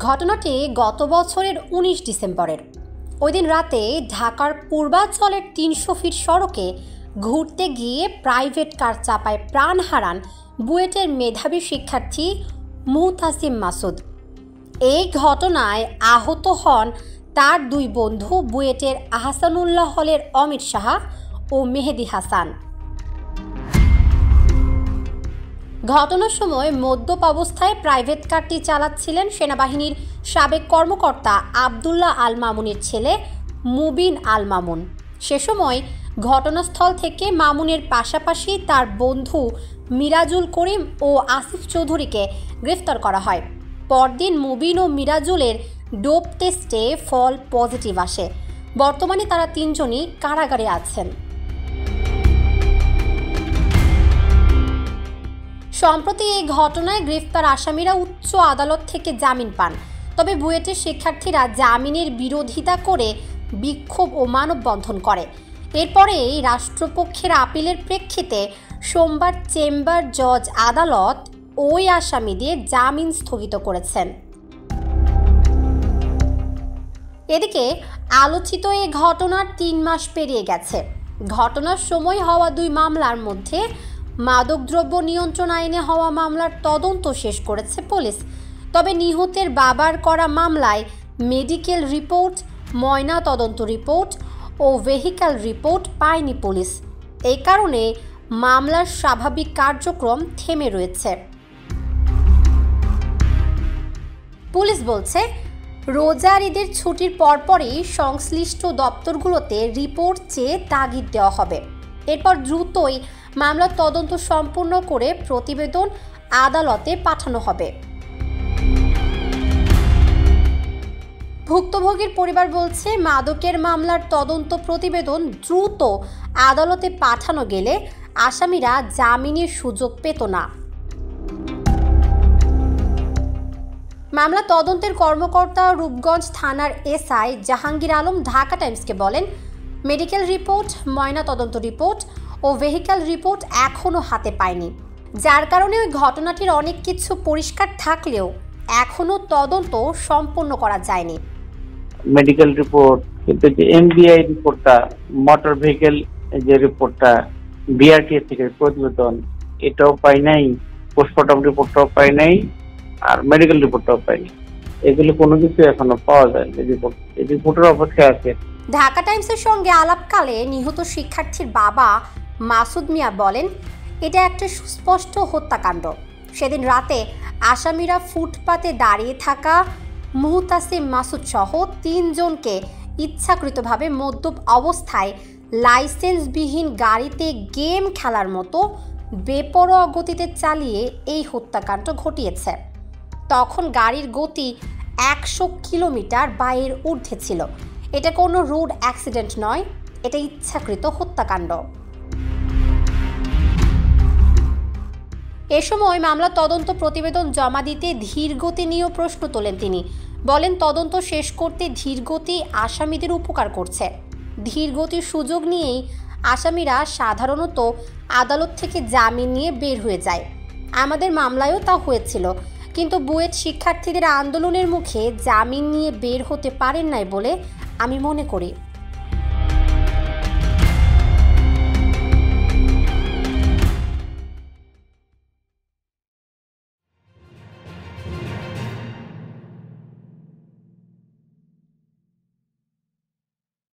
ঘটনাটি গত বছরের 19 ডিসেম্বরের। ওই দিন রাতে ঢাকার পূর্বাঞ্চলের 300 ফিট সড়কে ঘুরতে গিয়ে প্রাইভেট কার চাপায় প্রাণ হারান বুয়েটের মেধাবী শিক্ষার্থী মুহতাসিম মাসুদ। এই ঘটনায় আহত হন তার দুই বন্ধু বুয়েটের আহসানুল্লাহ হলের অমিত সাহা ও মেহেদি হাসান। ঘটনার সময় মদ্যপ অবস্থায় প্রাইভেট কারটি চালাচ্ছিলেন সেনাবাহিনীর সাবেক কর্মকর্তা আবদুল্লাহ আল মামুনের ছেলে মুবিন আল মামুন। সে সময় ঘটনাস্থল থেকে মামুনের পাশাপাশি তার বন্ধু মিরাজুল করিম ও আসিফ চৌধুরীকে গ্রেফতার করা হয়। পরদিন মুবিন ও মিরাজুলের ডোপ টেস্টে ফল পজিটিভ আসে। বর্তমানে তারা তিনজনই কারাগারে আছেন। সম্প্রতি এই ঘটনায় গ্রেফতার আসামিরা উচ্চ আদালত থেকে জামিন পান। তবে বুয়েটের শিক্ষার্থীরা জামিনের বিরোধিতা করে বিক্ষোভ ও মানববন্ধন করে। এরপরেই রাষ্ট্রপক্ষের আপিলের প্রেক্ষিতে সোমবার চেম্বার জজ আদালত ওই আসামিদের জামিন স্থগিত করেছেন। এদিকে আলোচিত এই ঘটনার 3 মাস পেরিয়ে গেছে। ঘটনার সময় হওয়া 2 মামলার মধ্যে মাদকদ্রব্য নিয়ন্ত্রণ আইনে হওয়া মামলার তদন্ত শেষ করেছে পুলিশ। তবে নিহতের বাবার করা মামলায় মেডিকেল রিপোর্ট, ময়না তদন্ত রিপোর্ট ও ভেহিক্যাল রিপোর্ট পায়নি পুলিশ। এই কারণে মামলার স্বাভাবিক কার্যক্রম থেমে রয়েছে। পুলিশ বলছে, রোজার ঈদের ছুটির পরপরই সংশ্লিষ্ট দপ্তরগুলোতে রিপোর্ট চেয়ে তাগিদ দেওয়া হবে। এরপর দ্রুতই মামলার তদন্ত সম্পূর্ণ করে প্রতিবেদন আদালতে পাঠানো হবে। ভুক্তভোগীর পরিবার বলছে, মাদকের মামলার তদন্ত প্রতিবেদন দ্রুত আদালতে পাঠানো গেলে আসামিরা জামিনের সুযোগ পেত না। মামলা তদন্তের কর্মকর্তা রূপগঞ্জ থানার এসআই জাহাঙ্গীর আলম ঢাকা টাইমসকে বলেন, মেডিকেল রিপোর্ট, ময়না তদন্ত রিপোর্ট ও ভেহিক্যাল রিপোর্ট এখনও হাতে পায়নি, যার কারণে ওই ঘটনাটির অনেক কিছু পরিষ্কার থাকলেও এখনও তদন্ত সম্পন্ন করা যায়নি। মেডিকেল রিপোর্ট, কিন্তু যে এমবিআই রিপোর্টটা, মোটর ভেহিকেল যে রিপোর্টটা, বিআরটিএ থেকে প্রতিবেদন, এটাও পাই নাই, পোস্টমর্টম রিপোর্টটাও পাই নাই, আর মেডিকেল রিপোর্টটাও পাইনি। এগুলো কোনো কিছু এখনো পাওয়া যায় না। এই রিপোর্টের অপেক্ষায় আছে। ঢাকা টাইমসের সঙ্গে আলাপকালে নিহত শিক্ষার্থীর বাবা মাসুদ মিয়া বলেন, এটা একটা সুস্পষ্ট হত্যাকাণ্ড। সেদিন রাতে আসামিরা ফুটপাতে দাঁড়িয়ে থাকা মুহতাসিম মাসুদ সহ 3 জনকে ইচ্ছাকৃতভাবে মদ্যপ অবস্থায় লাইসেন্সবিহীন গাড়িতে গেম খেলার মতো বেপরোয়া গতিতে চালিয়ে এই হত্যাকাণ্ড ঘটিয়েছে। তখন গাড়ির গতি 100 কিলোমিটার বা এর ঊর্ধ্বে ছিল। এটা কোনো রোড অ্যাক্সিডেন্ট নয়, এটা ইচ্ছাকৃত হত্যাকাণ্ড। এ সময় মামলা তদন্ত প্রতিবেদন জমা দিতে ধীরগতি নিয়েও প্রশ্ন তোলেন তিনি। বলেন, তদন্ত শেষ করতে ধীরগতি আসামিদের উপকার করছে। ধীরগতির সুযোগ নিয়েই আসামিরা সাধারণত আদালত থেকে জামিন নিয়ে বের হয়ে যায়। আমাদের মামলায়ও তা হয়েছিল, কিন্তু বুয়েট শিক্ষার্থীদের আন্দোলনের মুখে জামিন নিয়ে বের হতে পারেন নাই বলে আমি মনে করি।